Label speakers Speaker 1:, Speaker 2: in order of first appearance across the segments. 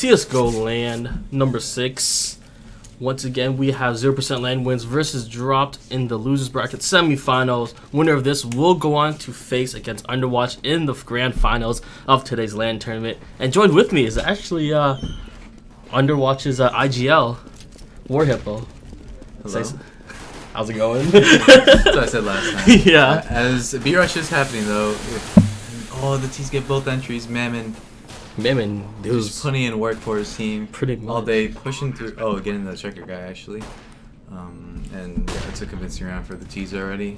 Speaker 1: CSGO LAN number 6. Once again, we have 0% LAN Wins versus Drawped in the losers bracket semifinals. Winner of this will go on to face against Underwatch in the grand finals of today's LAN tournament. And joined with me is actually Underwatch's IGL War Hippo.
Speaker 2: Hello.
Speaker 1: How's it going?
Speaker 2: That's what I said last time.
Speaker 1: Yeah.
Speaker 2: As B rush is happening though, if all the teams get both entries, Mammon who's putting in work for his team
Speaker 1: pretty much
Speaker 2: all day, pushing through. Oh, getting the checker guy actually, and yeah, it's a convincing round for the teaser already.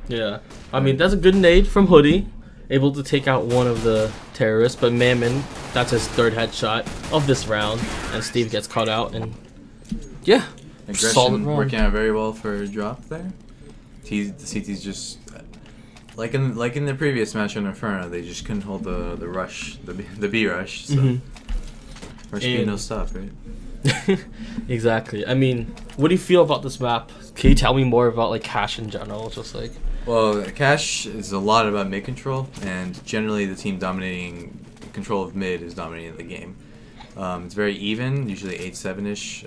Speaker 1: Yeah, I mean that's a good nade from Hoodie, able to take out one of the terrorists. But Mammon, that's his third headshot of this round, and Steve gets caught out. And yeah,
Speaker 2: aggression working out very well for Drop there. The CT's just like in the previous match on Inferno, they just couldn't hold the rush, the B rush. So rush B no stop, right?
Speaker 1: Exactly. I mean, what do you feel about this map? Can you tell me more about like Cash in general? Just like,
Speaker 2: well, Cash is a lot about mid control, and generally the team dominating control of mid is dominating the game. It's very even, usually 8-7-ish.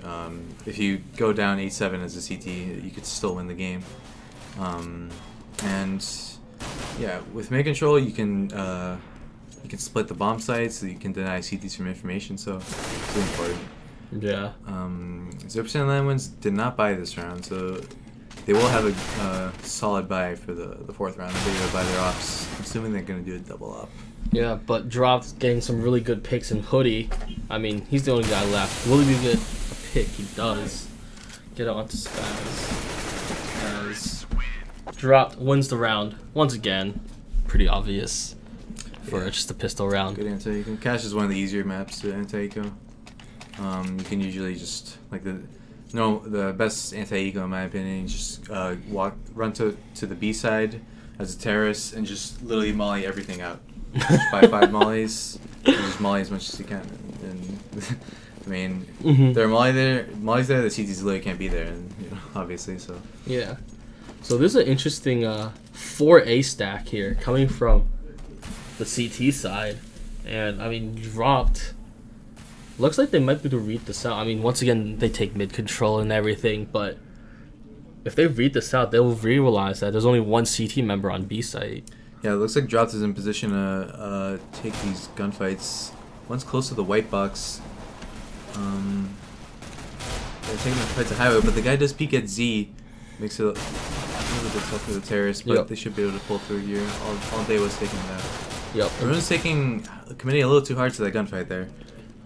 Speaker 2: If you go down 8-7 as a CT, you could still win the game. And yeah, with mid control, you can split the bomb sites, so you can deny CTs from information. So it's really important.
Speaker 1: Yeah.
Speaker 2: 0% LAN Wins did not buy this round, so they will have a solid buy for the fourth round. They're going to buy their ops, assuming they're going to do a double up.
Speaker 1: Yeah, but Drop's getting some really good picks in Hoodie. I mean, he's the only guy left. Will he get a pick? He does. Get out onto Spaz. As Drawped wins the round once again. Pretty obvious for just a pistol round.
Speaker 2: Good anti-eco. Cash is one of the easier maps to anti-eco. You can usually just like the best anti-eco in my opinion. Just run to the B side as a terrorist and just literally molly everything out. 5 mollies, and just molly as much as you can. And I mean, there are mollies there. The CTs literally can't be there, and you know, obviously so.
Speaker 1: Yeah. So this is an interesting 4A stack here coming from the CT side, and I mean Drawped. Looks like they might be able to read this out. I mean, once again, they take mid control and everything, but if they read this out, they'll realize that there's only one CT member on B site.
Speaker 2: Yeah, it looks like Drawped is in position to take these gunfights. One's close to the white box. They're taking the fight to highway, but the guy does peek at Z. Makes it a little bit tough for the terrorists, but they should be able to pull through here. All day was taking that.
Speaker 1: Yep.
Speaker 2: Everyone's committing a little too hard to that gunfight there,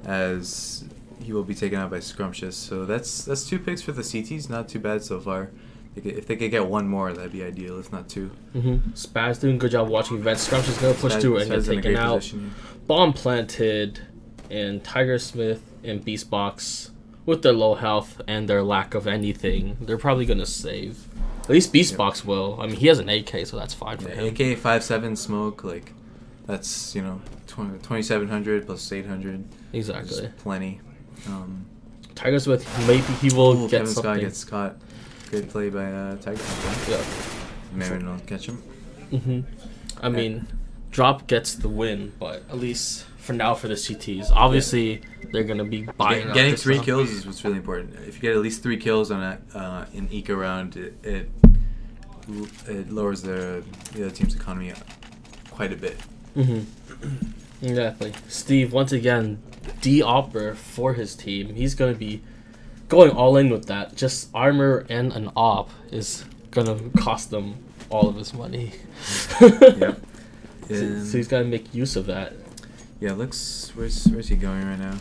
Speaker 2: as he will be taken out by Scrumptious. So that's 2 picks for the CTs. Not too bad so far. If they could get 1 more, that'd be ideal. If not 2.
Speaker 1: Spaz doing a good job watching events. Scrumptious gonna push through and get taken out. Position. Bomb planted, and Tiger Smith and Beastbox with their low health and their lack of anything, they're probably gonna save. At least Beastbox will. I mean, he has an AK, so that's fine for him.
Speaker 2: AK 5.7 smoke, like that's 2700 plus 800.
Speaker 1: Exactly.
Speaker 2: Just plenty.
Speaker 1: Tiger Smith, maybe he will get
Speaker 2: Kevin
Speaker 1: something.
Speaker 2: Scott gets caught. Good play by Tiger Smith.
Speaker 1: Yeah.
Speaker 2: Maybe will catch him.
Speaker 1: I mean, Drop gets the win, but at least for now for the CTs, obviously they're gonna be buying.
Speaker 2: Getting 3 kills is what's really important. If you get at least 3 kills on an eco round, it lowers the other team's economy quite a bit.
Speaker 1: Exactly. Steve, once again, de-opper for his team. He's gonna be going all in with that. Just armor and an op is gonna cost them all of his money.
Speaker 2: Yep.
Speaker 1: So he's gotta make use of that.
Speaker 2: Yeah, where's he going right now?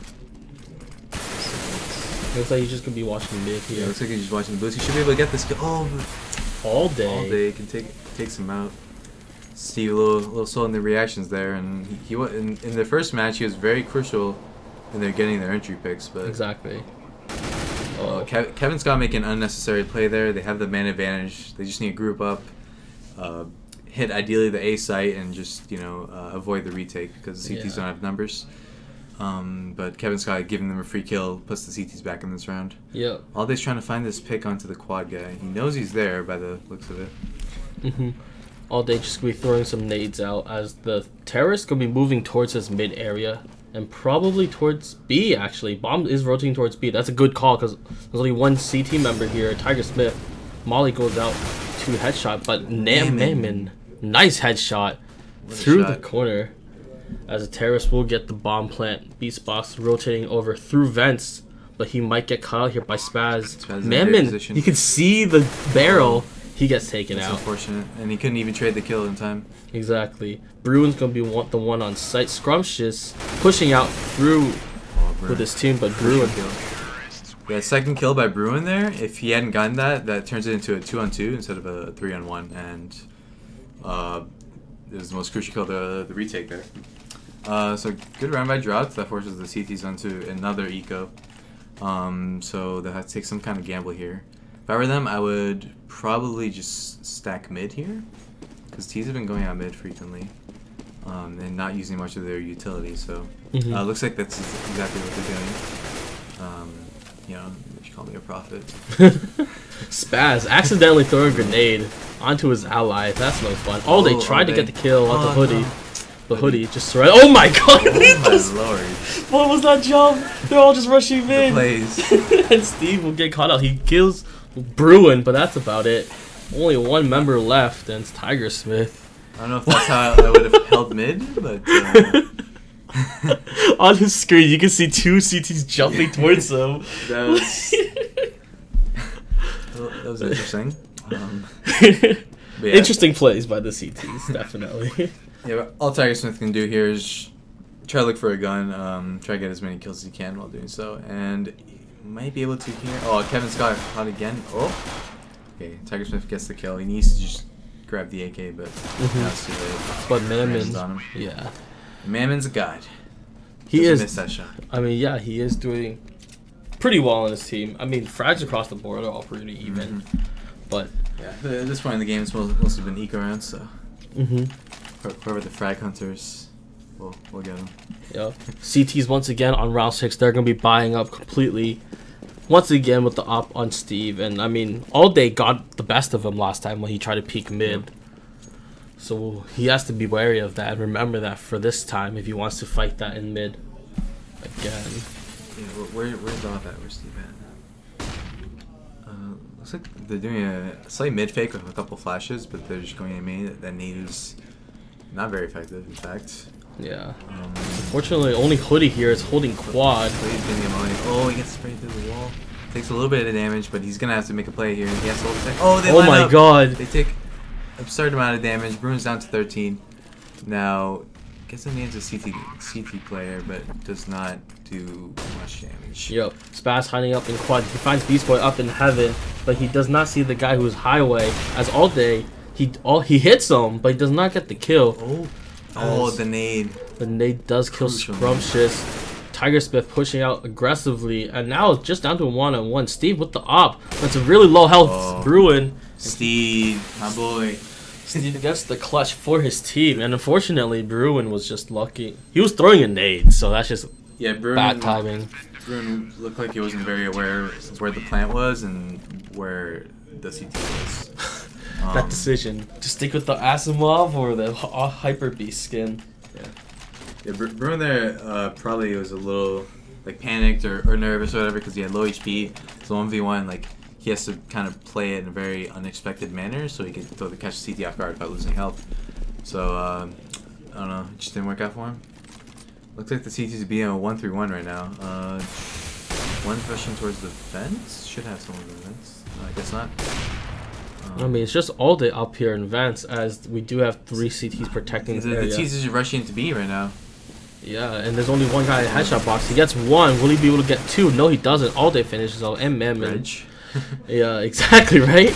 Speaker 1: Looks like he's just gonna be watching mid here.
Speaker 2: Yeah, looks like he's just watching the boost. He should be able to get this kill.
Speaker 1: All day.
Speaker 2: All day can take some out. Steve a little slow in the reactions there, and he in the first match he was very crucial in their getting their entry picks. But
Speaker 1: exactly.
Speaker 2: Kevin Scott making an unnecessary play there. They have the man advantage. They just need to group up, hit ideally the A site, and just avoid the retake because the CTs don't have numbers. But Kevin Scott giving them a free kill puts the CTs back in this round.
Speaker 1: Yeah.
Speaker 2: All day's trying to find this pick onto the quad guy. He knows he's there by the looks of it.
Speaker 1: All day just gonna be throwing some nades out as the terrorists gonna be moving towards his mid area. And probably towards B, actually. Bomb is rotating towards B. That's a good call because there's only one CT member here, Tiger Smith. Molly goes out to headshot, but Naman, nice headshot through the corner. As a terrorist will get the bomb plant. Beast Box rotating over through vents, but he might get caught out here by Spaz. Naman, you can see the barrel. He gets taken out.
Speaker 2: That's unfortunate, and he couldn't even trade the kill in time.
Speaker 1: Exactly. Bruin's gonna be the one on site. Scrumptious pushing out through with his team, but Bruin.
Speaker 2: Yeah, second kill by Bruin there. If he hadn't gotten that, that turns it into a 2-on-2 instead of a 3-on-1, and it was the most crucial kill, the retake there. So good round by Drawped. That forces the CTs onto another eco. So they have to take some kind of gamble here. If I were them, I would probably just stack mid here, because T's have been going out mid frequently, and not using much of their utility. So looks like that's exactly what they're doing. You know, you should call me a prophet.
Speaker 1: Spaz accidentally throwing a grenade onto his ally. That's no fun. Oh, they tried to get the kill on the hoodie. No. The hoodie just surrendered. Oh my god!
Speaker 2: Oh my lord.
Speaker 1: What was that jump? They're all just rushing in.
Speaker 2: The
Speaker 1: And Steve will get caught out. He kills Bruin, but that's about it. Only one member left, and it's Tiger Smith.
Speaker 2: I don't know if that's how I would have held mid, but...
Speaker 1: On his screen, you can see two CTs jumping towards him.
Speaker 2: That was interesting. Yeah.
Speaker 1: Interesting plays by the CTs, definitely.
Speaker 2: Yeah, but all Tiger Smith can do here is try to look for a gun, try to get as many kills as he can while doing so, and he might be able to here. Oh, Kevin Scott caught again. Oh, okay. Tiger Smith gets the kill. He needs to just grab the AK, but now it's too late.
Speaker 1: But Mammon, yeah,
Speaker 2: Mammon's a god.
Speaker 1: He is.
Speaker 2: Miss that shot.
Speaker 1: I mean, yeah, he is doing pretty well on his team. I mean, frags across the board are all pretty even, but
Speaker 2: yeah, at this point in the game, it's mostly been eco rounds, so whoever the frag hunters, we'll get them.
Speaker 1: Yeah, CTs once again on round 6. They're gonna be buying up completely. Once again with the op on Steve, and I mean, All Day got the best of him last time when he tried to peek mid. So he has to be wary of that and remember that for this time if he wants to fight that in mid again.
Speaker 2: Yeah, where's Drawped at? Where's Steve at? Looks like they're doing a slight mid fake with a couple flashes, but they're just going in main. That nade is not very effective, in fact.
Speaker 1: Yeah. Unfortunately, only Hoodie here is holding quad.
Speaker 2: Oh, he gets sprayed through the wall. Takes a little bit of damage, but he's gonna have to make a play here. He has to hold the second. Oh, they line
Speaker 1: my
Speaker 2: up.
Speaker 1: god!
Speaker 2: They take absurd amount of damage. Bruin's down to 13. Now, gets the name's a CT player, but does not do much damage.
Speaker 1: Yep. Spaz hiding up in quad. He finds Beast Boy up in heaven, but he does not see the guy who's highway. As All Day, he hits him, but he does not get the kill.
Speaker 2: Oh, the nade.
Speaker 1: The nade does kill Scrumptious. Tiger Smith pushing out aggressively, and now it's just down to a 1-on-1. Steve with the op. That's a really low health Bruin.
Speaker 2: Steve, my boy.
Speaker 1: Steve gets the clutch for his team, and unfortunately, Bruin was just lucky. He was throwing a nade, so that's just bad timing.
Speaker 2: Bruin looked like he wasn't very aware of where the plant was and where the CT was.
Speaker 1: That decision to stick with the Asimov or the Hyper Beast skin.
Speaker 2: Yeah, Bruin there probably was a little like panicked or nervous or whatever because he had low HP. So 1v1, like he has to kind of play it in a very unexpected manner so he can throw the catch CT off guard without losing health. So I don't know, it just didn't work out for him. Looks like the CT's being a 1-3-1 right now. One pushing towards the vents. Should have someone in the vents. No, I guess not.
Speaker 1: I mean, it's just All Day up here in vents as we do have 3 CTs protecting the area.
Speaker 2: The CTs are rushing into B right now.
Speaker 1: Yeah, and there's only one guy in headshot box. He gets 1. Will he be able to get 2? No, he doesn't. All Day finishes out. And Mammon. Yeah, exactly, right?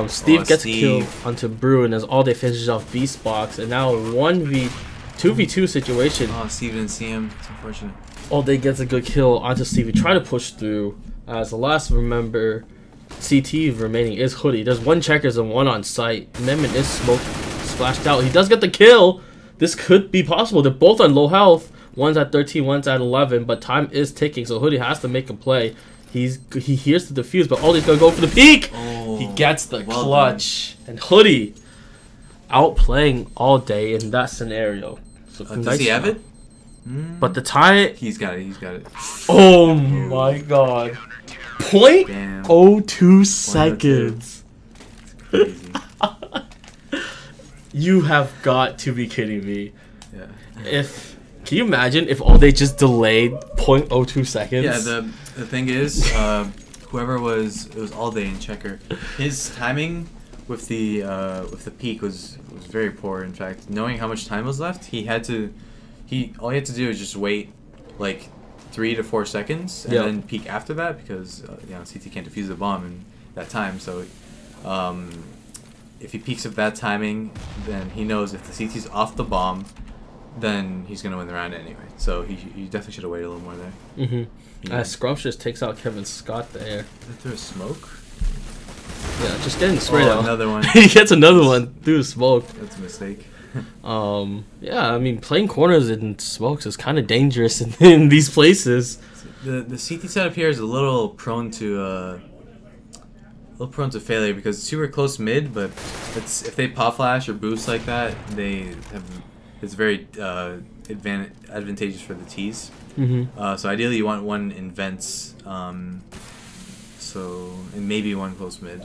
Speaker 1: Steve gets a kill onto Bruin as All Day finishes off Beast Box. And now 2v2 situation.
Speaker 2: Oh, Steve didn't see him. It's unfortunate.
Speaker 1: All Day gets a good kill onto Steve. He tried to push through. As the last remember, CT remaining is Hoodie. There's 1 checkers and 1 on site. Mammon is smoked, splashed out. He does get the kill. This could be possible. They're both on low health. One's at 13, one's at 11, but time is ticking, so Hoodie has to make a play. He hears the defuse, but Oldie's gonna go for the peek.
Speaker 2: Oh,
Speaker 1: he gets the clutch, and Hoodie outplaying All Day in that scenario. So
Speaker 2: does he have it?
Speaker 1: But the tie...
Speaker 2: He's got it. He's got it.
Speaker 1: Oh my god. 0.02 seconds.
Speaker 2: Crazy.
Speaker 1: You have got to be kidding me.
Speaker 2: Yeah.
Speaker 1: Can you imagine if all they just delayed 0.02 seconds?
Speaker 2: Yeah, the thing is, whoever it was all day in checker. His timing with the peak was very poor. In fact, knowing how much time was left, all he had to do is just wait like 3 to 4 seconds and then peak after that, because CT can't defuse the bomb in that time. So if he peaks at that timing, then he knows if the CT's off the bomb, then he's gonna win the round anyway. So he definitely should have waited a little more there.
Speaker 1: Scrumptious takes out Kevin Scott there.
Speaker 2: Through a smoke?
Speaker 1: Yeah, just getting sprayed out.
Speaker 2: Another one.
Speaker 1: He gets another one through smoke.
Speaker 2: That's a mistake.
Speaker 1: Yeah, I mean, playing corners in smokes is kind of dangerous in these places.
Speaker 2: The CT setup here is a little prone to failure because it's super close mid, but if they pop flash or boost like that, it's very advantageous for the T's. So ideally you want one in vents, and maybe one close mid,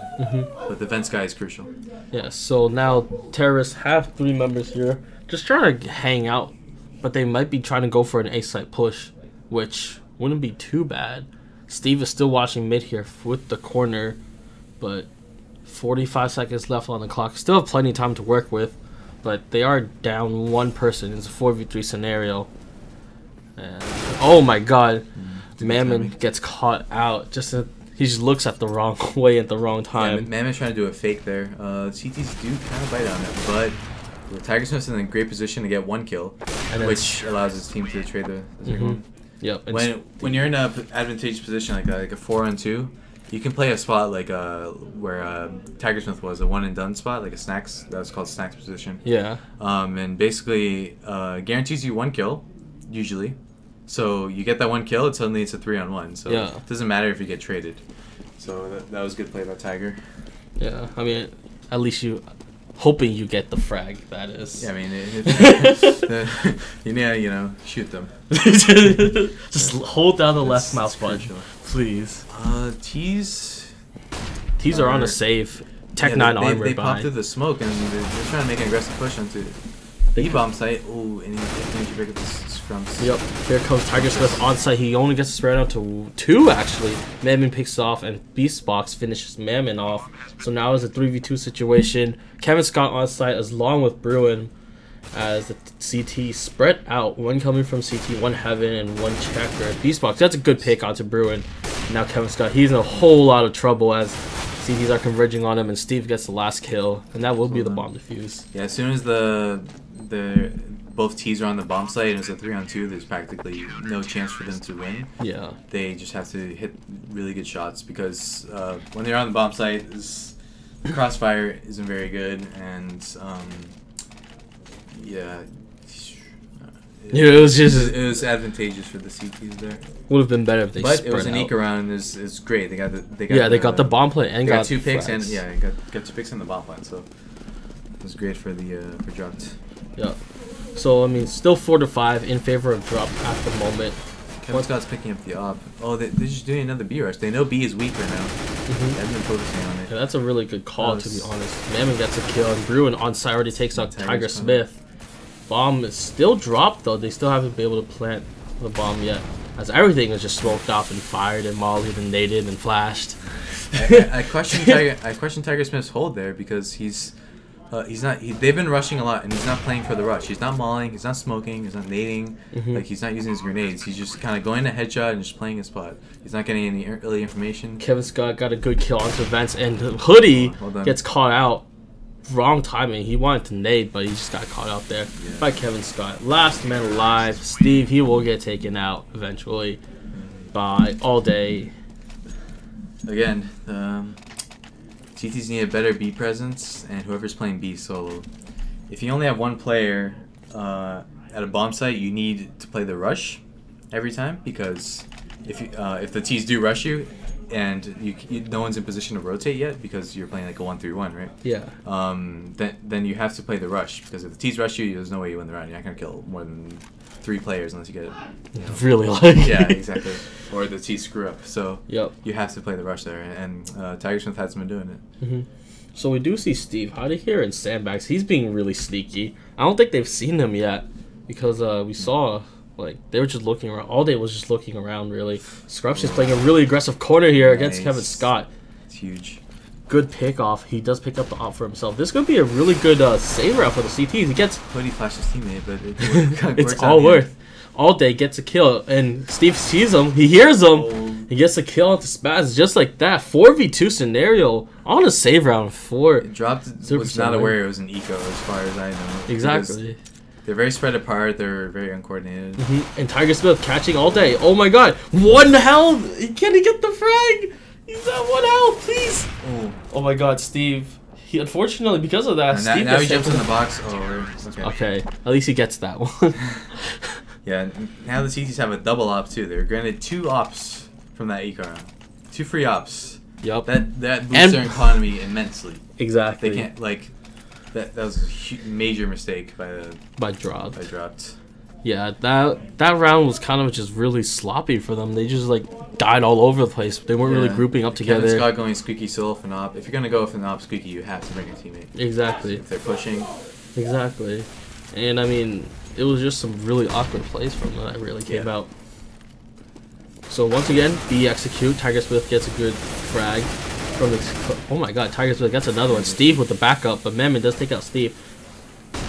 Speaker 2: but the vents guy is crucial.
Speaker 1: Yeah, so now terrorists have 3 members here, just trying to hang out, but they might be trying to go for an A site push, which wouldn't be too bad. Steve is still watching mid here with the corner, but 45 seconds left on the clock. Still have plenty of time to work with, but they are down one person. It's a 4v3 scenario. And, oh my god, Mammon gets caught out. He just looks at the wrong way at the wrong time.
Speaker 2: Yeah, Mammon's trying to do a fake there. CTs do kind of bite on it, but Tiger Smith's in a great position to get 1 kill, which allows his team to trade the second one.
Speaker 1: Yep.
Speaker 2: When you're in an advantageous position like that, like a 4-on-2, you can play a spot like where Tiger Smith was, a one and done spot, like a snacks. That was called snacks position.
Speaker 1: Yeah.
Speaker 2: And basically guarantees you 1 kill, usually. So you get that 1 kill, and suddenly it's a 3-on-1. So it doesn't matter if you get traded. So that was good play by Tiger.
Speaker 1: Yeah, I mean, at least hoping you get the frag. That is.
Speaker 2: Yeah, I mean, shoot them.
Speaker 1: Just hold down the left mouse button, please.
Speaker 2: T's
Speaker 1: are on a save. Tech 9 armor.
Speaker 2: They popped through the smoke and they're trying to make an aggressive push onto E-bomb site. Oh, and he managed to break up the scrums.
Speaker 1: Yep. Here comes Tiger Smith on site. He only gets to spread out to 2 actually. Mammon picks off and Beastbox finishes Mammon off. So now it's a 3v2 situation. Kevin Scott on site along with Bruin as the CT spread out. 1 coming from CT, 1 Heaven, and 1 Checker. Beastbox, that's a good pick onto Bruin. Now Kevin Scott, he's in a whole lot of trouble as CTs are converging on him, and Steve gets the last kill, and that will be the bomb defuse.
Speaker 2: Yeah, as soon as both T's are on the bomb site and it's a 3-on-2, there's practically no chance for them to win. Yeah. They just have to hit really good shots because when they're on the bomb site, the crossfire isn't very good, and it was advantageous for the CTs there.
Speaker 1: Would have been better if they.
Speaker 2: But it was an eco round. It's great. They got
Speaker 1: the bomb plant and got
Speaker 2: 2 picks and got 2 picks in the bomb plant. So it was great for Drawped.
Speaker 1: Yeah. So I mean, still 4-5 in favor of Drop at the moment.
Speaker 2: Kevin Scott's picking up the op. Oh, they're just doing another B rush. They know B is weak right now. They haven't been focusing on it.
Speaker 1: Yeah, that's a really good call, to be honest. Mammon gets a kill, and Bruin on site already takes out Tiger Smith. Bomb is still dropped, though. They still haven't been able to plant the bomb yet, as everything is just smoked off and fired and mollied and naded and flashed.
Speaker 2: I question Tiger Smith's hold there because he's not. They've been rushing a lot, and he's not playing for the rush. He's not mauling. He's not smoking. He's not nading. Like he's not using his grenades. He's just kind of going to headshot and just playing his spot. He's not getting any early information.
Speaker 1: Kevin Scott got a good kill onto Vents, and Hoodie gets caught out. Wrong timing. He wanted to nade, but he just got caught out there by Kevin Scott. Last man alive. Steve, he will get taken out eventually by All Day.
Speaker 2: Again, GTs need a better B presence, and whoever's playing B solo. If you only have 1 player at a bomb site, you need to play the rush every time, because if the T's do rush you, and no one's in position to rotate yet because you're playing like a 1-3-1, right? Yeah. Then you have to play the rush, because if the T's rush you, there's no way you win the round. You're not gonna kill more than 3 players unless you get
Speaker 1: really lucky.
Speaker 2: Yeah, exactly. Or the T screw up. So
Speaker 1: yep.
Speaker 2: You have to play the rush there, and Tiger Smith hasn't been doing it.
Speaker 1: So we do see Steve hiding here in sandbags. He's being really sneaky. I don't think they've seen him yet because we saw like they were just looking around. All day was just looking around really. Scrumptious playing a really aggressive corner here against Kevin Scott.
Speaker 2: It's huge.
Speaker 1: Good pick off. He does pick up the op for himself. This could be a really good save route for the CTs. He gets
Speaker 2: Hoodie flashed his teammate, but
Speaker 1: it's all worth. All day gets a kill, and Steve sees him. He hears him. He gets a kill onto Spaz just like that. 4v2 scenario on a save round for
Speaker 2: Dropped was not aware it was an eco as far as I know.
Speaker 1: Exactly.
Speaker 2: They're very spread apart. They're very uncoordinated.
Speaker 1: And Tiger Smith catching all day. Oh my god. 1 health. Can he get the frag? He's at 1 health, please. Oh my god, Steve. He unfortunately because of that. Steve
Speaker 2: now he jumps in the box.
Speaker 1: Okay. At least he gets that one.
Speaker 2: Yeah. Now the CTs have a double op too. They're granted 2 ops from that eco round. 2 free ops.
Speaker 1: Yup.
Speaker 2: That boosts their economy immensely.
Speaker 1: Exactly.
Speaker 2: They can't that was a major mistake by Drawped.
Speaker 1: Yeah, that round was kind of just really sloppy for them. They just like died all over the place. They weren't really grouping up together.
Speaker 2: Kevin Scott going squeaky solo for an op. If you're gonna go with an op squeaky, you have to bring a teammate.
Speaker 1: Exactly.
Speaker 2: If they're pushing.
Speaker 1: Exactly. And I mean, it was just some really awkward plays from them that really came out. So once again, B execute. Tiger Smith gets a good frag from the. Oh my god, Tiger Smith gets another one. Steve with the backup, but Mammon does take out Steve.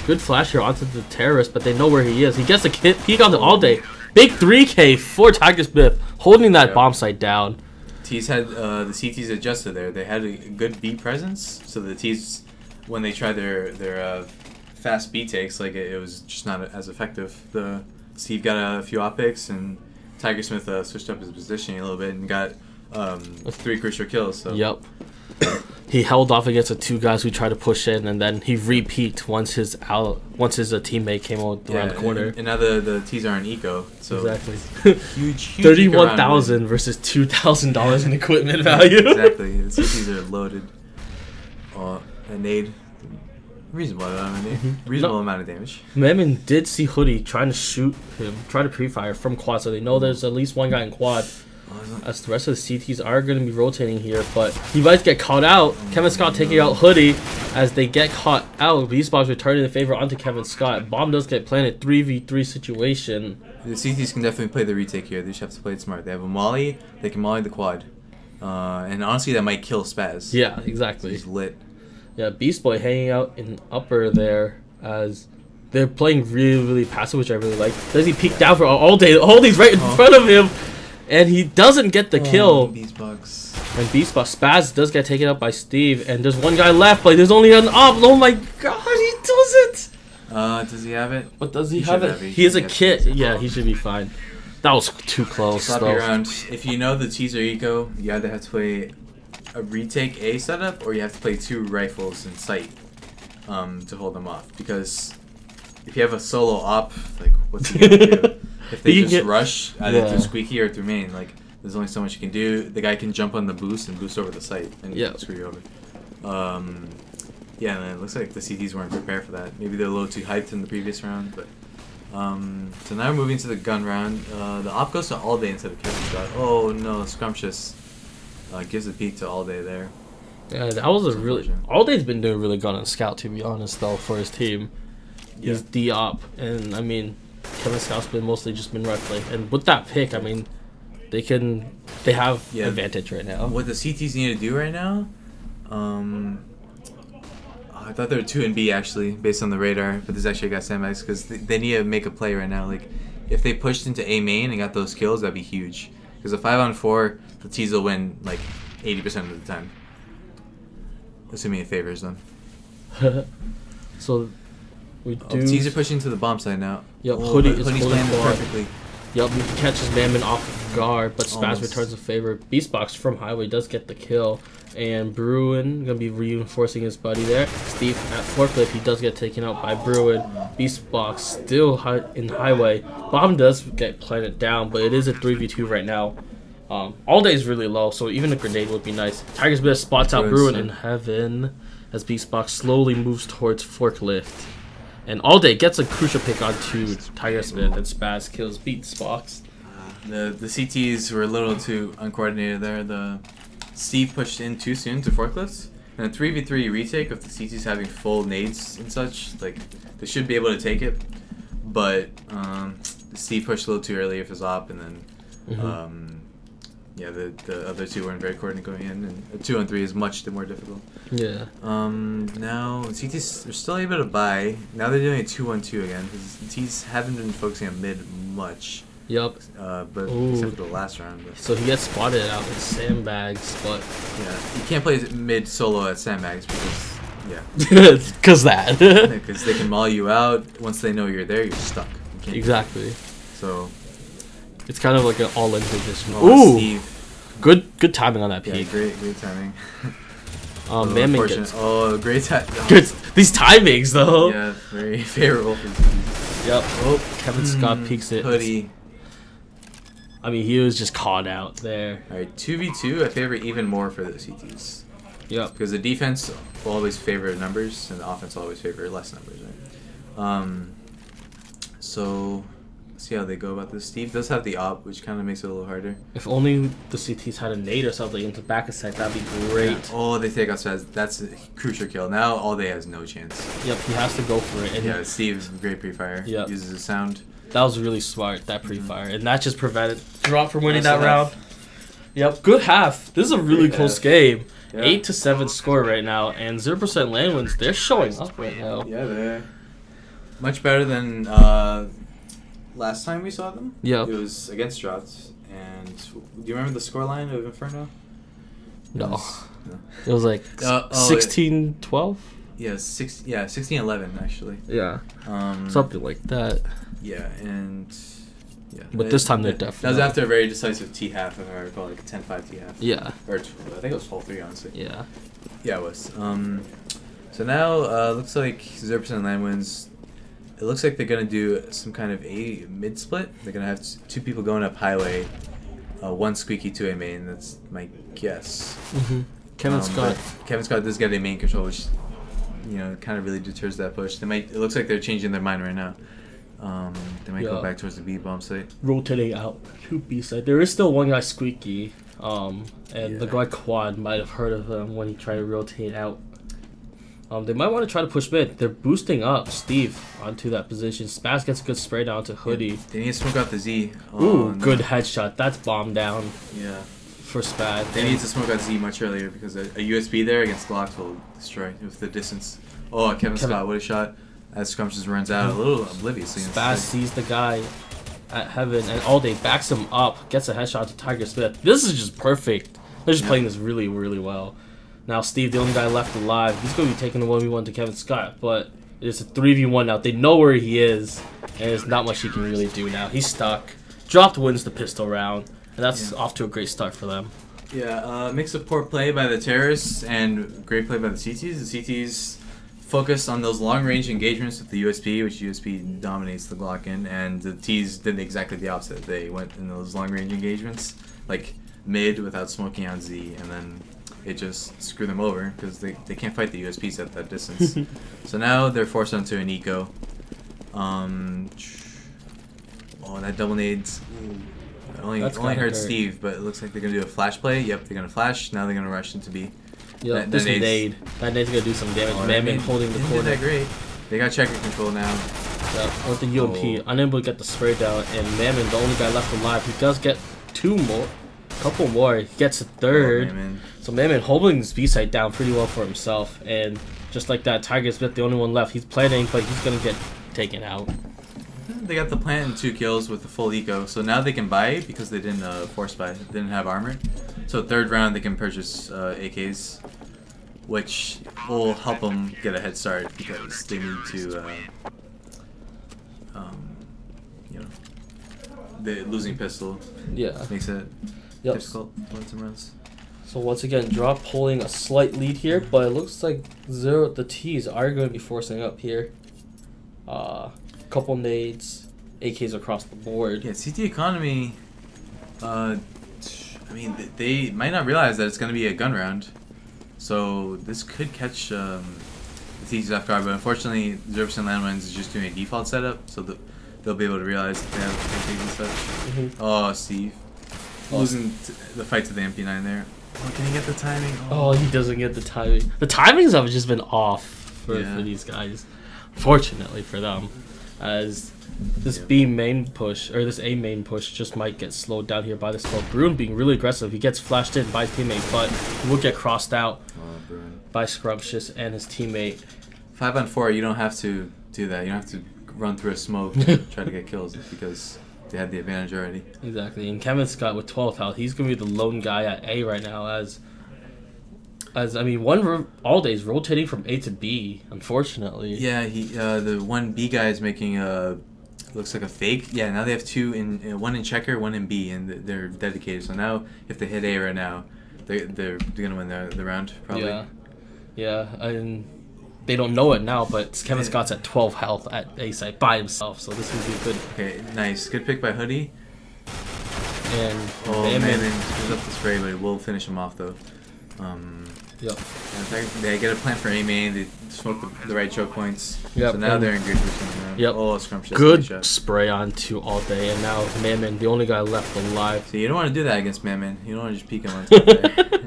Speaker 1: Good flash here onto the terrorist, but they know where he is. He gets a peek on the all day. Big 3K for Tiger Smith, holding that bomb site down.
Speaker 2: T's had the CTs adjusted there. They had a good B presence, so the T's when they tried their fast B takes, like it was just not as effective. The Steve got a few op picks, and Tiger Smith switched up his positioning a little bit and got 3 crucial kills. So.
Speaker 1: Yep. He held off against the 2 guys who tried to push in, and then he repeat once his teammate came around the corner.
Speaker 2: And now the T's are in eco, so
Speaker 1: exactly.
Speaker 2: huge
Speaker 1: 31,000 versus $2,000 in equipment value.
Speaker 2: Exactly. The CTs are loaded. A nade, reasonable amount of damage.
Speaker 1: Memon did see Hoodie trying to shoot him, try to pre-fire from quad, so they know there's at least 1 guy in quad. As the rest of the CTs are going to be rotating here, but he might get caught out. Kevin Scott taking out Hoodie as they get caught out. B-Spots returning the favor onto Kevin Scott. Bomb does get planted. 3v3 situation.
Speaker 2: The CTs can definitely play the retake here. They just have to play it smart. They have a molly. They can molly the quad. And honestly, that might kill Spaz.
Speaker 1: Yeah, exactly.
Speaker 2: He's lit.
Speaker 1: Yeah, Beast Boy hanging out in upper there as they're playing really, really passive, which I really like. Does he peek down for all day? All these right in front of him. And he doesn't get the kill.
Speaker 2: Beastbox.
Speaker 1: And Beastbox. Spaz does get taken out by Steve. And there's 1 guy left, but there's only an op. Oh my god, he does it!
Speaker 2: Does he have it?
Speaker 1: What does he have it? He has a kit. Yeah, he should be fine. That was too close.
Speaker 2: Sloppy round. If you know the T's are eco, you either have to play a retake A setup or you have to play 2 rifles in sight to hold them off. Because if you have a solo op, like, what's he gonna do? If they just rush either through squeaky or through main, like there's only so much you can do. The guy can jump on the boost and boost over the site and screw you over. Yeah, and it looks like the CTs weren't prepared for that. Maybe they're a little too hyped in the previous round, but so now we're moving to the gun round. The op goes to all day instead of Kevin Scott. Oh no, Scrumptious gives a peek to all day there.
Speaker 1: Yeah, that was a really all day's been doing really good on scout, to be honest, though, for his team. He's D op, and I mean. Kevin Scott's mostly just been right play, and with that pick, I mean, they have advantage right now.
Speaker 2: What the CTs need to do right now, I thought there were 2 in B actually, based on the radar, but there's actually a guy sandbags because they need to make a play right now. Like, if they pushed into A main and got those kills, that'd be huge. Because a 5-on-4, the T's will win like 80% of the time, assuming it favors them.
Speaker 1: So. We do.
Speaker 2: T's are pushing to the bomb side now.
Speaker 1: Yep, Hoodie's
Speaker 2: playing perfectly.
Speaker 1: Yep, he catches Mammon off guard, but Spaz returns the favor. Beastbox from Highway does get the kill, and Bruin gonna be reinforcing his buddy there. Steve at forklift, he does get taken out by Bruin. Beastbox still in Highway. Bomb does get planted down, but it is a 3v2 right now. All day is really low, so even a grenade would be nice. Tiger's Bit spots out Bruin in heaven as Beastbox slowly moves towards forklift. And All Day gets a crucial pick onto Tiger Smith, and Spaz kills beats Box.
Speaker 2: The CTs were a little too uncoordinated there. The Steve pushed in too soon to forklifts. And a 3v3 retake with the CTs having full nades and such, like they should be able to take it. But Steve pushed a little too early with his op, and then yeah, the other two weren't very coordinated going in, and a 2-on-3 is much more difficult.
Speaker 1: Yeah.
Speaker 2: Now CTs are still able to buy. Now they're doing a 2-1-2 again because the T's haven't been focusing on mid much.
Speaker 1: Yup.
Speaker 2: But except for the last round. But.
Speaker 1: So he gets spotted out with sandbags, but
Speaker 2: yeah, you can't play mid solo at sandbags because
Speaker 1: because that.
Speaker 2: Because they can maul you out. Once they know you're there, you're stuck. You can't
Speaker 1: exactly.
Speaker 2: So
Speaker 1: it's kind of like an all-in position.
Speaker 2: Ooh, Steve.
Speaker 1: Good timing on that peak.
Speaker 2: Yeah, great timing.
Speaker 1: Man gets
Speaker 2: great time.
Speaker 1: Good. These timings though.
Speaker 2: Yeah, very favorable.
Speaker 1: Yep. Oh, Kevin Scott peeks it.
Speaker 2: Hoodie.
Speaker 1: I mean, he was just caught out there.
Speaker 2: All right, 2v2. I favor even more for the CTs.
Speaker 1: Yep.
Speaker 2: Because the defense will always favor numbers, and the offense will always favor less numbers, right? So let's see how they go about this. Steve does have the op, which kind of makes it a little harder.
Speaker 1: If only the CTs had a nade or something into back of side, that'd be great.
Speaker 2: Yeah. Oh, they take us fast. That's a crucial kill. Now All Day has no chance.
Speaker 1: Yep, he has to go for it. And
Speaker 2: yeah, Steve's great pre-fire.
Speaker 1: Yep.
Speaker 2: Uses his sound.
Speaker 1: That was really smart, that pre-fire. And that just prevented Drop from winning that round. Yep, good half. This is a really close game. Yeah. 8-7 score right now, and 0% LAN Wins. They're showing up right now.
Speaker 2: Yeah, they're much better than last time we saw them.
Speaker 1: Yeah.
Speaker 2: It was against Drawped. And do you remember the scoreline of Inferno?
Speaker 1: No. It was like 16-12?
Speaker 2: Yeah, 16-11 actually.
Speaker 1: Yeah. Something like that.
Speaker 2: Yeah, and yeah.
Speaker 1: But this time they're definitely.
Speaker 2: That was after a very decisive T half, if I recall, like a 10-5 T half.
Speaker 1: Yeah.
Speaker 2: Or I think it was 12-3, honestly.
Speaker 1: Yeah.
Speaker 2: Yeah, it was. So now looks like 0% LAN Wins. It looks like they're gonna do some kind of a mid split. They're gonna have two people going up highway, one squeaky to a main. That's my guess.
Speaker 1: Kevin Scott.
Speaker 2: Kevin Scott does get a main control, which kind of really deters that push. They might. It looks like they're changing their mind right now. They might go back towards the B bomb site. Rotating
Speaker 1: out to B side. There is still one guy squeaky, and the guy Quad might have heard of him when he tried to rotate out. They might want to try to push mid. They're boosting up Steve onto that position. Spaz gets a good spray down to Hoodie.
Speaker 2: Yeah, they need to smoke out the Z.
Speaker 1: Ooh, good headshot. That's bomb down.
Speaker 2: Yeah.
Speaker 1: For Spaz.
Speaker 2: They need to smoke out Z much earlier because a USB there against Glocks will destroy with the distance. Oh, Kevin Scott, what a shot. As Scrum just runs out a little obliviously.
Speaker 1: Spaz sees the guy at Heaven, and All Day backs him up, gets a headshot to Tiger Smith. This is just perfect. They're just playing this really, really well. Now Steve, the only guy left alive, he's going to be taking the 1v1 to Kevin Scott, but it's a 3v1 now. They know where he is, and there's not much he can really do now. He's stuck. Drawped wins the pistol round, and that's off to a great start for them.
Speaker 2: Yeah, mix of poor play by the terrorists and great play by the CTs. The CTs focused on those long-range engagements with the USP, which USP dominates the Glock in, and the T's did exactly the opposite. They went in those long-range engagements, like mid without smoking out Z, and then it just screwed them over because they can't fight the USPs at that distance. So now they're forced onto an eco. Oh, that double nades. Only hurt Steve, but it looks like they're gonna do a flash play. Yep, they're gonna flash. Now they're gonna rush into B.
Speaker 1: Yep, this nade. That nade's gonna do some damage. Mammon holding the corner.
Speaker 2: That great. They got checker control now.
Speaker 1: Yep, with the UMP, unable to get the spray down, and Mammon, the only guy left alive, he does get a couple more. He gets a third. So Mammon holding this B site down pretty well for himself, and just like that, Tiger Smith, the only one left. He's planning, but he's gonna get taken out.
Speaker 2: They got the plant and 2 kills with the full eco, so now they can buy it because they didn't force buy. They didn't have armor. So third round they can purchase AKs, which will help them get a head start because they need to, the losing pistol makes it difficult to win some rounds.
Speaker 1: So once again, Drop holding a slight lead here, but it looks like the T's are going to be forcing up here. Couple nades, AKs across the board.
Speaker 2: Yeah, CT economy. I mean, they might not realize that it's going to be a gun round, so this could catch TT's off guard, but unfortunately, 0% LAN Wins is just doing a default setup, so they'll be able to realize that they have things and such. Oh, Steve. Losing the fight to the MP9 there. Oh, can he get the timing?
Speaker 1: Oh, he doesn't get the timing. The timings have just been off for these guys. Fortunately for them. As this B main push, or this A main push, just might get slowed down here by the smoke. Bruin being really aggressive. He gets flashed in by his teammate, but he will get crossed out by Scrumptious and his teammate.
Speaker 2: 5-on-4, you don't have to do that. You don't have to run through a smoke and try to get kills because they had the advantage already.
Speaker 1: Exactly. And Kevin Scott with 12 health, he's going to be the lone guy at A right now as I mean, all day's rotating from A to B, unfortunately.
Speaker 2: Yeah, the one B guy is making looks like a fake. Yeah, now they have two one in checker, one in B, and they're dedicated. So now if they hit A right now, they're gonna win the round probably.
Speaker 1: Yeah, and they don't know it now, but Kevin Scott's at 12 health at A site by himself, so this would be good.
Speaker 2: Okay, nice, good pick by Hoodie.
Speaker 1: And
Speaker 2: Man gives up the spray, but it will finish him off though.
Speaker 1: Yep.
Speaker 2: They get a plan for A main. They smoke the right choke points.
Speaker 1: Yep.
Speaker 2: So now they're in good position.
Speaker 1: Yep.
Speaker 2: Oh, Scrumptious.
Speaker 1: Good spray on to all day, and now Mamman, the only guy left alive.
Speaker 2: So you don't want to do that against Mamman. You don't want to just peek him on top.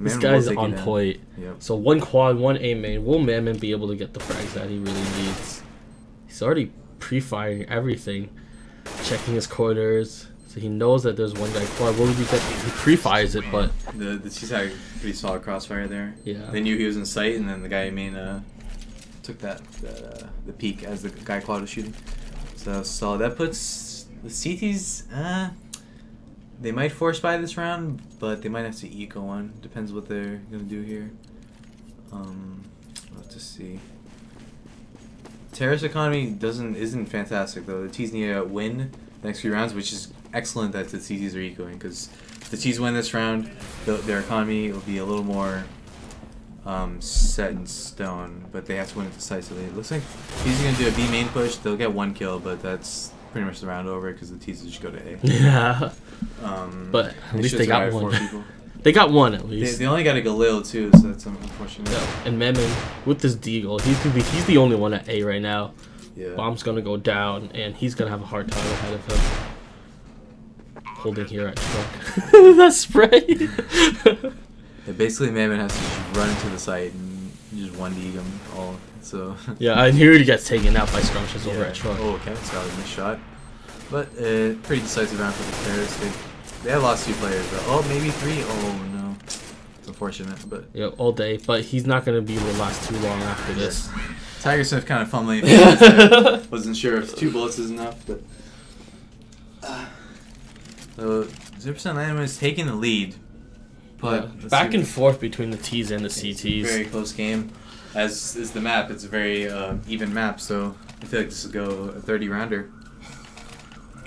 Speaker 1: This guy's on point.
Speaker 2: Yep.
Speaker 1: So one quad, one A main. Will Mamman be able to get the frags that he really needs? He's already pre-firing everything, checking his corners. So he knows that there's one guy quad. Will he get? He pre-fires it, but
Speaker 2: the T's had a pretty solid crossfire there.
Speaker 1: Yeah.
Speaker 2: They knew he was in sight, and then the guy took the peek as the guy quad was shooting. So that puts the CTs. They might force buy this round, but they might have to eco one. Depends what they're gonna do here. We'll have to see. Terrace economy isn't fantastic though. The T's need to win the next few rounds, which is excellent that the TTs are ecoing, because if the T's win this round, their economy will be a little more set in stone, but they have to win it decisively. It looks like he's going to do a B main push. They'll get one kill, but that's pretty much the round over because the T's just go to A.
Speaker 1: Yeah. But at least they got one. They got one at least.
Speaker 2: They only got a Galil too, so that's unfortunate.
Speaker 1: Yeah. And Memon with this deagle, he's the only one at A right now.
Speaker 2: Yeah.
Speaker 1: Bomb's gonna go down, and he's gonna have a hard time ahead of him. Holding here at truck. That spray.
Speaker 2: Yeah, basically, Mammoth has to just run into the site and just 1D them all. So.
Speaker 1: Yeah, and here he gets taken out by Scrumptious over at truck.
Speaker 2: Oh, okay, Scott with a missed shot. But pretty decisive round for the players. They have lost 2 players, but maybe 3. Oh no, it's unfortunate, but.
Speaker 1: Yeah, all day, but he's not gonna be able to last too long after this.
Speaker 2: Tiger Smith kind of fumbling. Wasn't sure if 2 bullets is enough, but. So 0% LAN Wins taking the lead, but
Speaker 1: back and forth between the T's and the CTs.
Speaker 2: Very close game. As is the map, it's a very even map. So I feel like this will go a 30 rounder.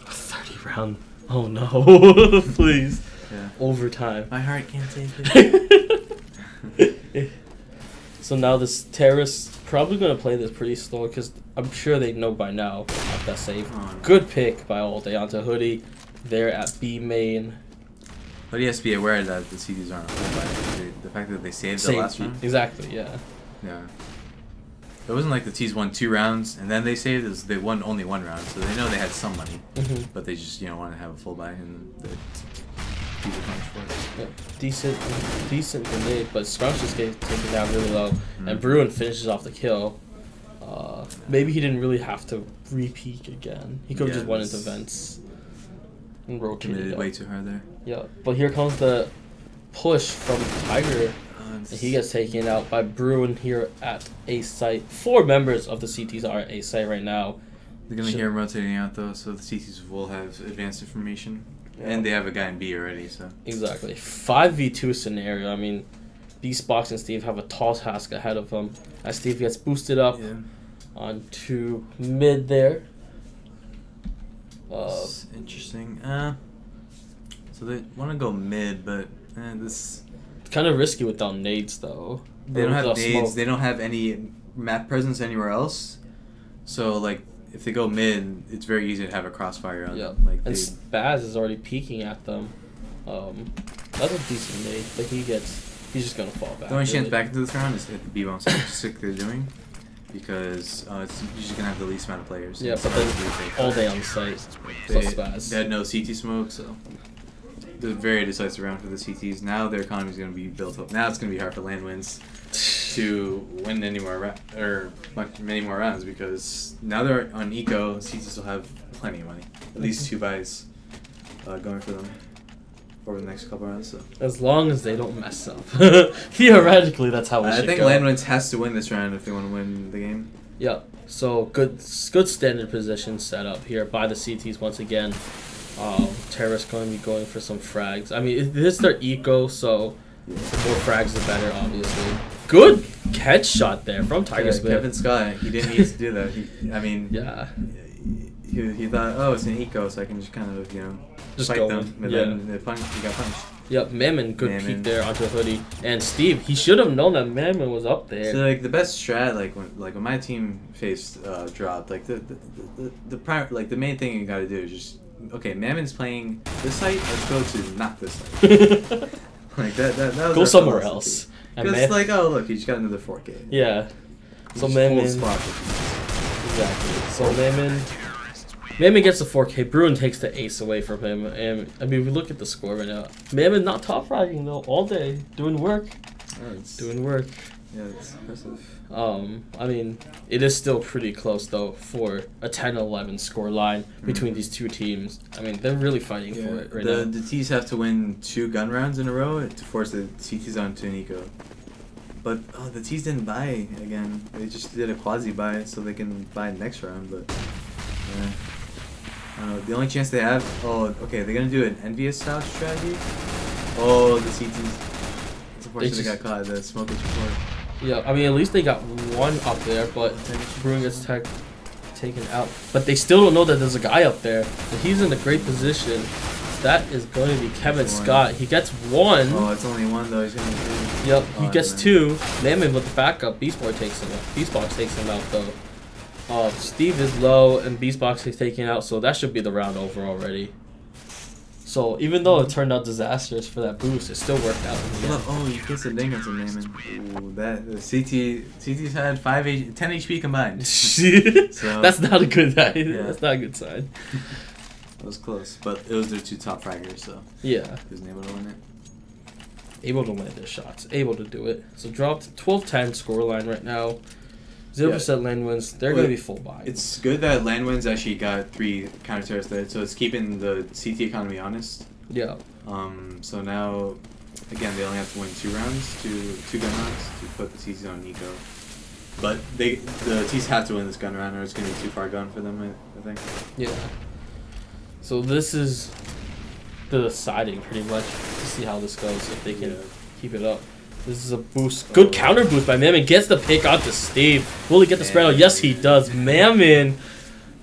Speaker 1: A 30 round. Oh no! Please.
Speaker 2: Yeah.
Speaker 1: Overtime.
Speaker 2: My heart can't take it.
Speaker 1: So now this terrorist probably gonna play this pretty slow because I'm sure they know by now about that save. Oh, no. Good pick by all day onto Hoodie. They're at B main.
Speaker 2: But he has to be aware that the CDs aren't the fact that they saved the last round.
Speaker 1: Exactly, yeah.
Speaker 2: Yeah. It wasn't like the T's won 2 rounds and then they saved. They won only 1 round, so they know they had some money, but they just want to have a full buy and the T's are punished for it.
Speaker 1: Yeah. Decent grenade, but Scrumptious gets taken down really low, and Bruin finishes off the kill. Maybe he didn't really have to re-peek again. He could have just went into vents. And rotated
Speaker 2: way too hard there.
Speaker 1: Yeah, but here comes the push from Tiger. And he gets taken out by Bruin here at A site. 4 members of the CTs are at A site right now.
Speaker 2: They're going to hear him rotating out though, so the CTs will have advanced information. Yeah. And they have a guy in B already, so. Exactly.
Speaker 1: 5v2 scenario. I mean, Beastbox and Steve have a tall task ahead of them. As Steve gets boosted up onto mid there.
Speaker 2: That's interesting. So they want to go mid, but this.
Speaker 1: It's kind of risky without nades, though.
Speaker 2: They don't have nades. Smoke. They don't have any map presence anywhere else. So like, if they go mid, it's very easy to have a crossfire on them. Like
Speaker 1: and Spaz is already peeking at them. That's a decent nade, but he gets he's just gonna fall back.
Speaker 2: The only chance
Speaker 1: really.
Speaker 2: back into this round is hit the B bomb site, just like they're doing, because it's usually gonna have the least amount of players.
Speaker 1: Yeah, but then all day on the site. Plus spaz.
Speaker 2: They had no CT smoke, so it was a very decisive round for the CTs. Now their economy is gonna be built up. Now it's gonna be hard for LAN Wins to win any more many more rounds, because now they're on eco. CTs will have plenty of money, at least 2 buys going for them over the next couple rounds. So
Speaker 1: As long as they don't mess up. Theoretically, that's how it should
Speaker 2: I think
Speaker 1: go.
Speaker 2: LAN Wins has to win this round if they want to win the game.
Speaker 1: Yeah. So good standard position set up here by the CTs once again. Terrorist going to be going for some frags. I mean, this is their eco, so the more frags the better, obviously. Good headshot there from Tiger Smith.
Speaker 2: Kevin Scott, he didn't need to do that.
Speaker 1: Yeah.
Speaker 2: He thought, oh, it's an eco, so I can just kind of,
Speaker 1: Just
Speaker 2: fight
Speaker 1: go
Speaker 2: them.
Speaker 1: in.
Speaker 2: And
Speaker 1: Yeah.
Speaker 2: then he got punched.
Speaker 1: Yep, Mammon, good
Speaker 2: Mammon.
Speaker 1: peek there onto Hoodie. And Steve, he should have known that Mammon was up there.
Speaker 2: So like the best strat, when my team faced Drawped, like the main thing you gotta do is just, okay, Mammon's playing this site, let's go to not this site. Like that was
Speaker 1: Go
Speaker 2: our
Speaker 1: somewhere
Speaker 2: philosophy.
Speaker 1: else. And
Speaker 2: Because it's like, oh look, he just got another 4K.
Speaker 1: yeah. So
Speaker 2: Just
Speaker 1: Mammon.
Speaker 2: full spot.
Speaker 1: Exactly. So Mammon gets the 4K. Bruin takes the ace away from him. And I mean, we look at the score right now. Mammon not top fragging though, all day. Doing work. Doing work.
Speaker 2: Yeah, it's impressive.
Speaker 1: I mean, it is still pretty close though for a 10-11 score line between these two teams. I mean, they're really fighting for it right now.
Speaker 2: The T's have to win 2 gun rounds in a row to force the CTs onto an eco. But the T's didn't buy again. They just did a quasi buy so they can buy next round. But yeah, I don't know. The only chance they have. Oh, okay. They're gonna do an envious style strategy. Oh, the CTs. It's unfortunate they got caught. The smoke is before.
Speaker 1: Yeah, I mean, at least they got one up there, but Bruin gets taken out. But they still don't know that there's a guy up there. And he's in a great position. That is going to be Kevin Scott. He gets 1.
Speaker 2: Oh, it's only 1 though. He's gonna do.
Speaker 1: Yep, he gets
Speaker 2: man.
Speaker 1: 2. Mammon with the backup. Beastbox takes him out. Beastbox takes him out though. Steve is low and Beastbox is taken out, so that should be the round over already. So even though it turned out disastrous for that boost, it still worked out. In the end.
Speaker 2: Oh, he gets a ding on Mammon. Ooh, that the CT's had 10 HP combined. So
Speaker 1: That's not a good sign.
Speaker 2: Yeah.
Speaker 1: That's not a good sign.
Speaker 2: It was close, but it was their 2 top fraggers, so
Speaker 1: Yeah.
Speaker 2: he wasn't able to win it.
Speaker 1: Able to land their shots. Able to do it. So dropped 12-10 scoreline right now. 0% LAN Wins. They're going to be full buy.
Speaker 2: It's good that LAN Wins actually got 3 counter terrorists there, so it's keeping the CT economy honest.
Speaker 1: Yeah.
Speaker 2: So now, again, they only have to win 2 rounds, two gun rounds, to put the CTs on eco. But the T's have to win this gun round, or it's going to be too far gone for them, I think.
Speaker 1: Yeah. So this is the deciding pretty much to see how this goes, if they can keep it up. This is a boost. Good counter boost by Mammon. Gets the pick onto Steve. Will he get the spread out? Yes, he does. Mammon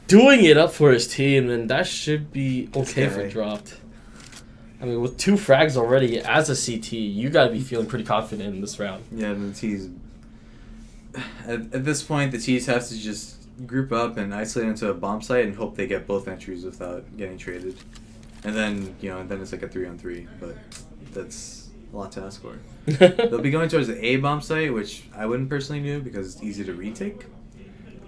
Speaker 1: doing it up for his team, and that should be okay for Drawped. I mean, with 2 frags already as a CT, you got to be feeling pretty confident in this round.
Speaker 2: Yeah, the T's... At this point, the T's have to just group up and isolate into a bomb site and hope they get both entries without getting traded. And then, then it's like a 3-on-3, but that's a lot to ask for. They'll be going towards the A bomb site, which I wouldn't personally do because it's easy to retake.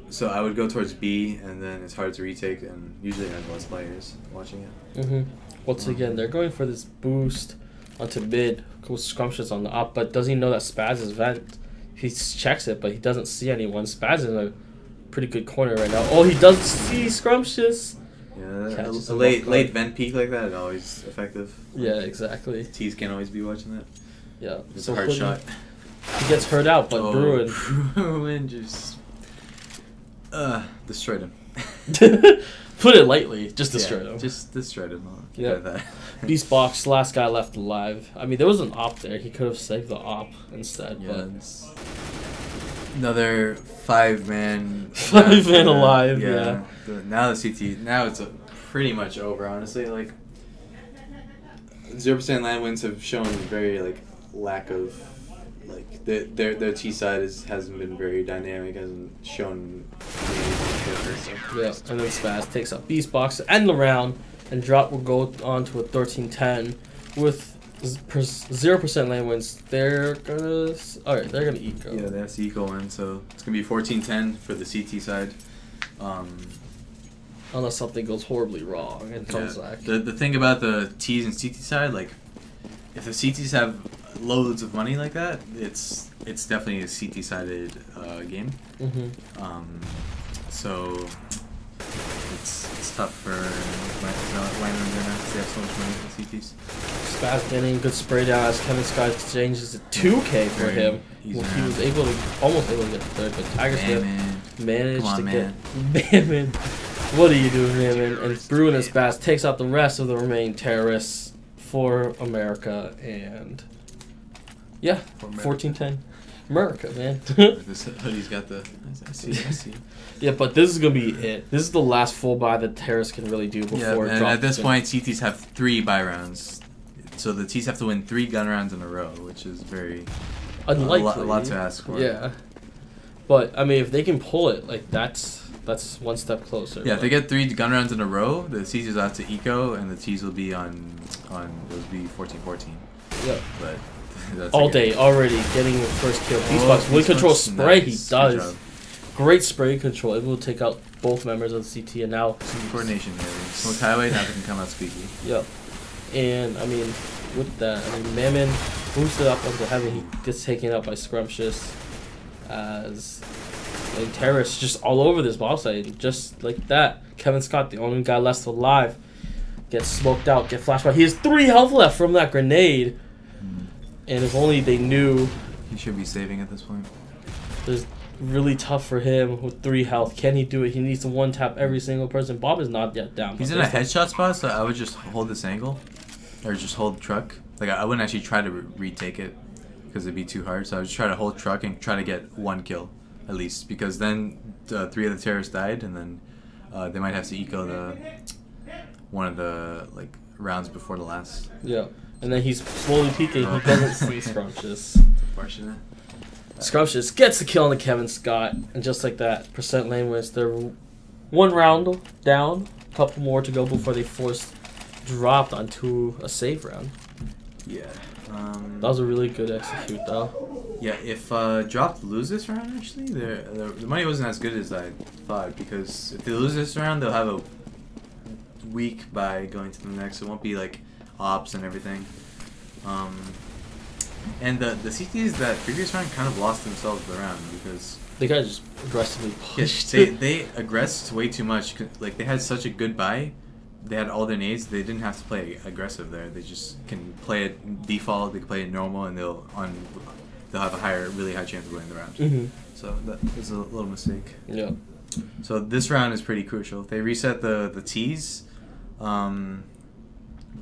Speaker 2: So I would go towards B, and then it's hard to retake, and usually I have less players watching it.
Speaker 1: Once again, they're going for this boost onto mid. Goes Scrumptious on the up, but does he know that Spaz is vent? He checks it, but he doesn't see anyone. Spaz is in a pretty good corner right now. Oh, he does see Scrumptious.
Speaker 2: Yeah, a late vent peak like that is always effective.
Speaker 1: Yeah, exactly.
Speaker 2: T's can't always be watching that.
Speaker 1: Yeah.
Speaker 2: It's a hard shot.
Speaker 1: He gets hurt out, but
Speaker 2: Bruin just destroyed him.
Speaker 1: Put it lightly, just destroyed him.
Speaker 2: Just destroyed him.
Speaker 1: Yeah. Beastbox, last guy left alive. I mean, there was an op there. He could have saved the op instead.
Speaker 2: Yeah,
Speaker 1: but
Speaker 2: another 5-man.
Speaker 1: 5-man alive. Yeah.
Speaker 2: Now the CT. Now it's pretty much over. Honestly, like 0% LAN Wins have shown very lack of their T side hasn't been very dynamic. Hasn't shown.
Speaker 1: Yeah, and then Spaz takes up Beastbox to end the round, and Drop will go on to a 13-10 with 0% LAN Wins. They're gonna. Alright, they're gonna eco.
Speaker 2: Yeah, that's the eco win, so it's gonna be 14-10 for the CT side.
Speaker 1: Unless something goes horribly wrong and comes back.
Speaker 2: The thing about the T's and CT side, like, if the CTs have loads of money like that, it's definitely a CT sided game. So it's tough for Wyman because they have so much money for CTs.
Speaker 1: Spaz getting a good spray down as Kevin Scott exchanges a 2K for him. Well, he was almost able to get the third, but Tiger Smith managed to get Mammon. What are you doing, Mammon? And Bruin and Spaz takes out the rest of the remaining terrorists for America, and yeah, 14-10. America, man.
Speaker 2: This hoodie's got the. I see.
Speaker 1: Yeah, but this is gonna be it. This is the last full buy that terrorists can really do before.
Speaker 2: Yeah, and at this point, CTs have 3 buy rounds, so the T's have to win 3 gun rounds in a row, which is very
Speaker 1: unlikely.
Speaker 2: A lot to ask for.
Speaker 1: Yeah, but I mean, if they can pull it, like that's one step closer.
Speaker 2: Yeah, if they get 3 gun rounds in a row, the C's will have to eco, and the T's will be on it'll be 14-14.
Speaker 1: Yeah,
Speaker 2: but. That's
Speaker 1: all day already getting the first kill. Beastbox wind control spray. Nice. He does great spray control. It will take out both members of the CT, and now
Speaker 2: coordination. Really. Smoke highway, now they can come out squeaky.
Speaker 1: Yep. And I mean, with that, I mean, Mammon boosted up onto heaven. He gets taken out by Scrumptious as and terrorists just all over this boss side, just like that. Kevin Scott, the only guy left alive, gets smoked out, get flashed by. He has 3 health left from that grenade. And if only they knew.
Speaker 2: He should be saving at this point.
Speaker 1: It's really tough for him with 3 health. Can he do it? He needs to one-tap every single person. Bob is not yet down.
Speaker 2: He's in a headshot spot, so I would just hold this angle. Or just hold truck. Like, I wouldn't actually try to retake it, because it'd be too hard. So I would just try to hold truck and try to get 1 kill, at least. Because then 3 of the terrorists died, and then they might have to eco one of the rounds before the last.
Speaker 1: Yeah. And then he's slowly peeking. He doesn't see Scrumptious.
Speaker 2: Unfortunate.
Speaker 1: Scrumptious gets the kill on the Kevin Scott. And just like that, percent LAN Wins. They're 1 round down. A couple more to go before they force Drawped onto a save round.
Speaker 2: Yeah.
Speaker 1: That was a really good execute, though.
Speaker 2: Yeah, if Drawped lose this round, actually, the money wasn't as good as I thought. Because if they lose this round, they'll have a week by going to the next. It won't be like ops and everything, and the CTs that previous round kind of lost themselves the round because
Speaker 1: they got just aggressively pushed.
Speaker 2: They aggressed way too much. Like they had such a good buy, they had all their nades. They didn't have to play aggressive there. They just can play it default. They can play it normal, and they'll have a really high chance of winning the round. So that was a little mistake.
Speaker 1: Yeah.
Speaker 2: So this round is pretty crucial. If they reset the T's,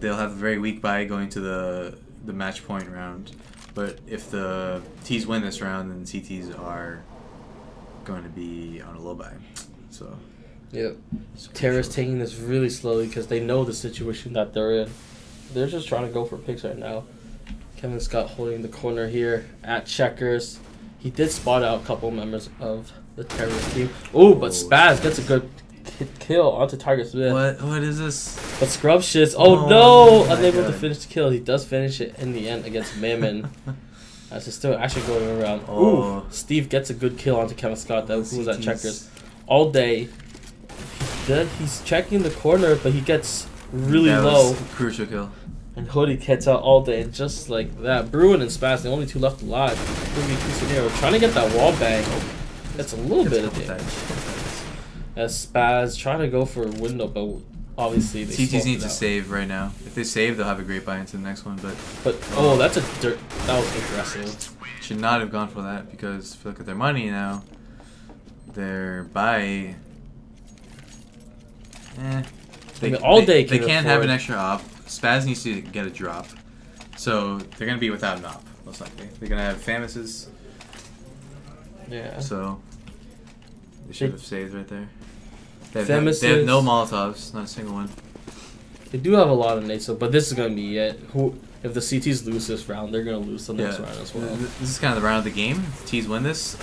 Speaker 2: they'll have a very weak buy going to the match point round. But if the T's win this round, then CTs are going to be on a low buy. So.
Speaker 1: Yep. Terrorists taking this really slowly because they know the situation that they're in. They're just trying to go for picks right now. Kevin Scott holding the corner here at checkers. He did spot out a couple members of the terrorist team. Oh, but Spaz gets a good kill onto Tiger Smith.
Speaker 2: What is this?
Speaker 1: But Scrumptious, oh no! Unable to finish the kill. He does finish it in the end against Mammon. As it's still actually going around. Ooh, Steve gets a good kill onto Kevin Scott who was at checkers all day. He's checking the corner, but he gets really low.
Speaker 2: Was a crucial kill.
Speaker 1: And Hoodie gets out all day, and just like that, Bruin and Spaz, the only 2 left alive. Trying to get that wall bang. That's a little bit of damage. As Spaz trying to go for a window, but obviously they
Speaker 2: CTs need to save right now. If they save, they'll have a great buy into the next one. But
Speaker 1: oh, that was aggressive.
Speaker 2: Should not have gone for that because if you look at their money now, their buy. They can't have an extra op. Spaz needs to get a drop, so they're gonna be without an op most likely. They're gonna have Famises.
Speaker 1: Yeah.
Speaker 2: So they should have saved right there. They have no Molotovs, not a single one.
Speaker 1: They do have a lot of nades, but this is gonna be it. If the CTs lose this round, they're gonna lose the next round as well.
Speaker 2: This is kind of the round of the game. If T's win this,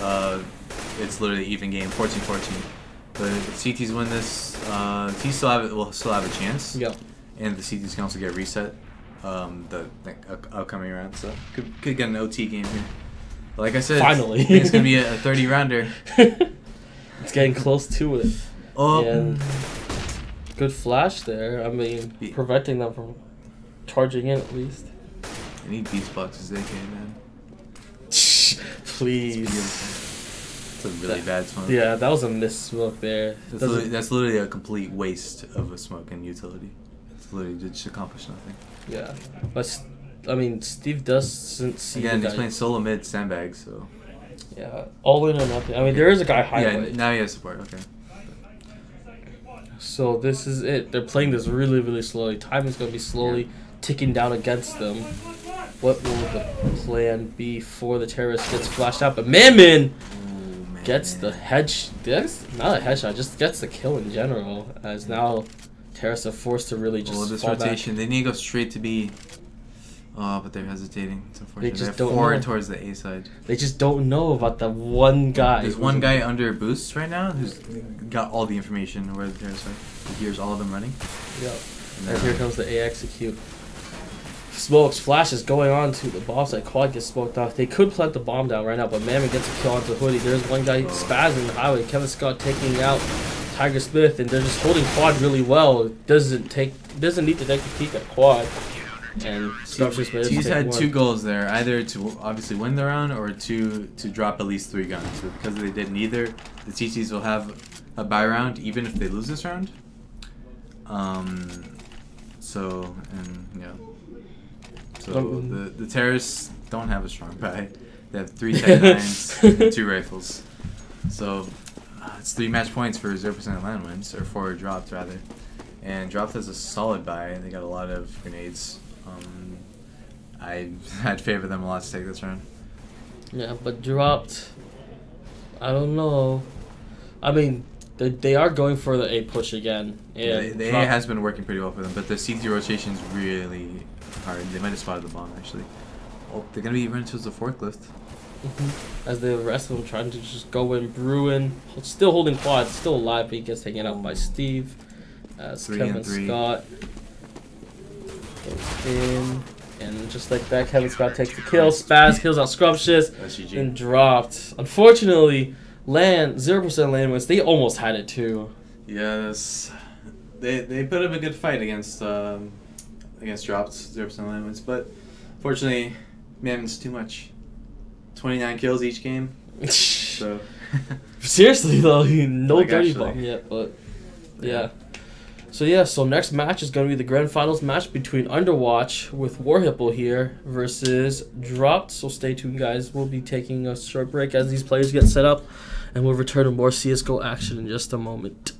Speaker 2: it's literally even game, 14-14. But if CTs win this, T's will still have a chance.
Speaker 1: Yep.
Speaker 2: And the CTs can also get reset. the upcoming round. So could get an OT game here. But like I said,
Speaker 1: Finally,
Speaker 2: I think it's gonna be a 30 rounder.
Speaker 1: It's getting close to it.
Speaker 2: Oh,
Speaker 1: And good flash there. I mean, preventing them from charging in at least.
Speaker 2: I need beast boxes, AK, man.
Speaker 1: Please.
Speaker 2: It's a really bad smoke.
Speaker 1: Yeah, that was a missed smoke there.
Speaker 2: That's literally a complete waste of a smoke and utility. It's literally just accomplish nothing.
Speaker 1: Yeah, but I mean, Steve doesn't see.
Speaker 2: Again,
Speaker 1: the
Speaker 2: he's playing solo mid sandbag, so.
Speaker 1: Yeah, all in or nothing. I mean, there is a guy highlight.
Speaker 2: Yeah, now he has support. Okay.
Speaker 1: So this is it. They're playing this really, really slowly. Time is going to be slowly ticking down against them. What will the plan be for the terrorist gets flashed out? But Man gets the not a headshot, just gets the kill in general. As now terrorists are forced to really just
Speaker 2: this
Speaker 1: fall
Speaker 2: rotation,
Speaker 1: back.
Speaker 2: they need to go straight to B. Oh, but they're hesitating. It's unfortunate.
Speaker 1: They just
Speaker 2: They're
Speaker 1: don't
Speaker 2: forward
Speaker 1: know.
Speaker 2: Towards the A side.
Speaker 1: They just don't know about the one guy.
Speaker 2: There's one guy under boost right now who's got all the information where the terrorists are. He hears all of them running.
Speaker 1: Yeah. And here comes the A execute. Smokes, flashes going on to the bomb site. Quad gets smoked off. They could plant the bomb down right now, but Mammon gets a kill onto the hoodie. There's one guy spazzing the highway. Kevin Scott taking out Tiger Smith, and they're just holding Quad really well. Doesn't need to take a peek at Quad. And
Speaker 2: He's had 2 goals there, either to obviously win the round or to drop at least 3 guns. So because they did neither, the TTs will have a bye round even if they lose this round. So the terrorists don't have a strong bye. They have 3 Tech 9s and 2 rifles. So it's 3 match points for 0% LAN wins, or 4 dropped rather. And Drawped has a solid buy. They got a lot of grenades. I'd favor them a lot to take this round.
Speaker 1: Yeah, but Drawped, I don't know. I mean, they are going for the A push again. And
Speaker 2: the A has been working pretty well for them, but the CT rotation is really hard. They might have spotted the bomb actually. Oh, they're gonna be running towards the forklift.
Speaker 1: As the rest of them trying to just go in. Bruin still holding Quad, still alive, but he gets taken out by Steve. As Kevin Scott goes in, and just like that, Kevin Scott takes the kill. Spaz kills out Scrumptious and dropped. Unfortunately, 0% LAN wins. They almost had it too.
Speaker 2: Yes, they put up a good fight against Drawped 0% LAN wins, but fortunately, Mammon's too much. 29 kills each game. So
Speaker 1: seriously though, no
Speaker 2: like
Speaker 1: dirty
Speaker 2: actually.
Speaker 1: bomb yet, but yeah. So next match is going to be the grand finals match between Underwatch with Warhipple here versus Drawped. So stay tuned, guys. We'll be taking a short break as these players get set up, and we'll return to more CSGO action in just a moment.